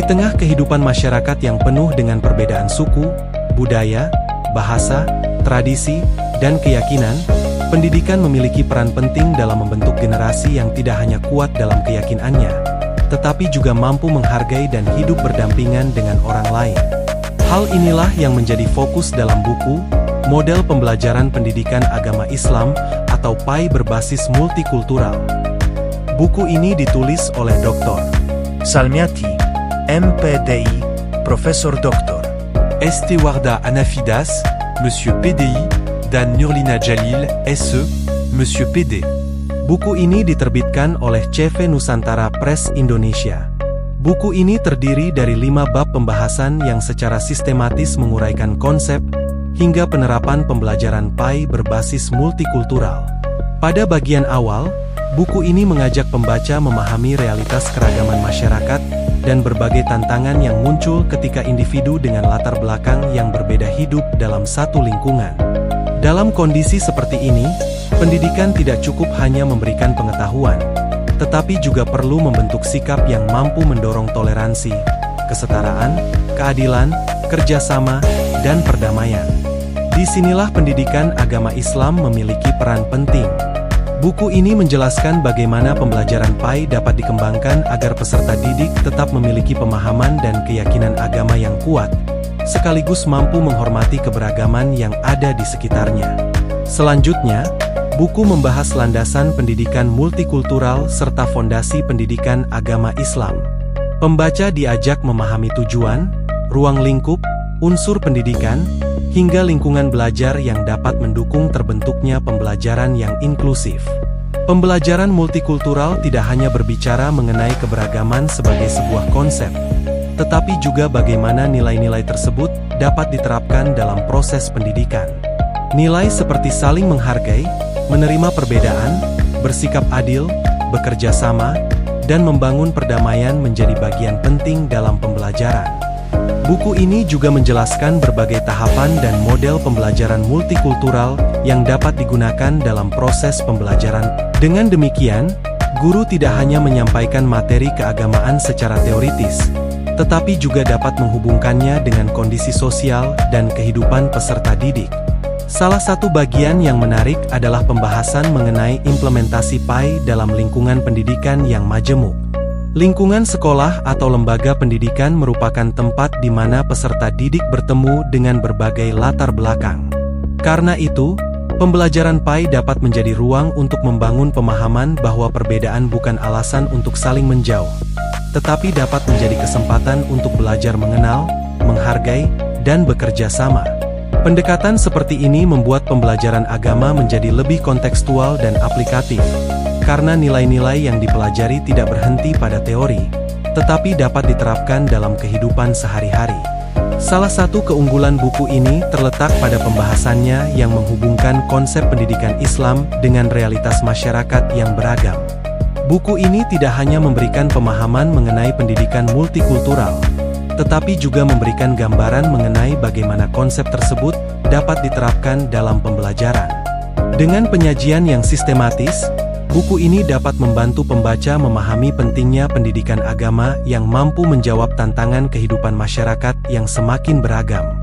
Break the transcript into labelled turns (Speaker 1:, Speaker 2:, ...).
Speaker 1: tengah kehidupan masyarakat yang penuh dengan perbedaan suku, budaya, bahasa, tradisi, dan keyakinan, pendidikan memiliki peran penting dalam membentuk generasi yang tidak hanya kuat dalam keyakinannya, tetapi juga mampu menghargai dan hidup berdampingan dengan orang lain. Hal inilah yang menjadi fokus dalam buku, Model Pembelajaran Pendidikan Agama Islam atau PAI berbasis multikultural. Buku ini ditulis oleh Dr.
Speaker 2: Salmiati, MPDI, Profesor Dr.
Speaker 3: Estewarda Anafidas, Monsieur PDI, dan Nurlina Jalil, SE, Monsieur PD.
Speaker 1: Buku ini diterbitkan oleh CV Nusantara Press Indonesia. Buku ini terdiri dari 5 bab pembahasan yang secara sistematis menguraikan konsep hingga penerapan pembelajaran PAI berbasis multikultural. Pada bagian awal, buku ini mengajak pembaca memahami realitas keragaman masyarakat dan berbagai tantangan yang muncul ketika individu dengan latar belakang yang berbeda hidup dalam satu lingkungan. Dalam kondisi seperti ini, pendidikan tidak cukup hanya memberikan pengetahuan, tetapi juga perlu membentuk sikap yang mampu mendorong toleransi, kesetaraan, keadilan, kerjasama, dan perdamaian. Disinilah pendidikan agama Islam memiliki peran penting. Buku ini menjelaskan bagaimana pembelajaran PAI dapat dikembangkan agar peserta didik tetap memiliki pemahaman dan keyakinan agama yang kuat, sekaligus mampu menghormati keberagaman yang ada di sekitarnya. Selanjutnya, buku membahas landasan pendidikan multikultural serta fondasi pendidikan agama Islam. Pembaca diajak memahami tujuan, ruang lingkup, unsur pendidikan, hingga lingkungan belajar yang dapat mendukung terbentuknya pembelajaran yang inklusif. Pembelajaran multikultural tidak hanya berbicara mengenai keberagaman sebagai sebuah konsep, tetapi juga bagaimana nilai-nilai tersebut dapat diterapkan dalam proses pendidikan. Nilai seperti saling menghargai, menerima perbedaan, bersikap adil, bekerja sama, dan membangun perdamaian menjadi bagian penting dalam pembelajaran. Buku ini juga menjelaskan berbagai tahapan dan model pembelajaran multikultural yang dapat digunakan dalam proses pembelajaran. Dengan demikian, guru tidak hanya menyampaikan materi keagamaan secara teoritis, tetapi juga dapat menghubungkannya dengan kondisi sosial dan kehidupan peserta didik. Salah satu bagian yang menarik adalah pembahasan mengenai implementasi PAI dalam lingkungan pendidikan yang majemuk. Lingkungan sekolah atau lembaga pendidikan merupakan tempat di mana peserta didik bertemu dengan berbagai latar belakang. Karena itu, pembelajaran PAI dapat menjadi ruang untuk membangun pemahaman bahwa perbedaan bukan alasan untuk saling menjauh, tetapi dapat menjadi kesempatan untuk belajar mengenal, menghargai, dan bekerja sama. Pendekatan seperti ini membuat pembelajaran agama menjadi lebih kontekstual dan aplikatif, karena nilai-nilai yang dipelajari tidak berhenti pada teori, tetapi dapat diterapkan dalam kehidupan sehari-hari. Salah satu keunggulan buku ini terletak pada pembahasannya yang menghubungkan konsep pendidikan Islam dengan realitas masyarakat yang beragam. Buku ini tidak hanya memberikan pemahaman mengenai pendidikan multikultural, tetapi juga memberikan gambaran mengenai bagaimana konsep tersebut dapat diterapkan dalam pembelajaran. Dengan penyajian yang sistematis, buku ini dapat membantu pembaca memahami pentingnya pendidikan agama yang mampu menjawab tantangan kehidupan masyarakat yang semakin beragam.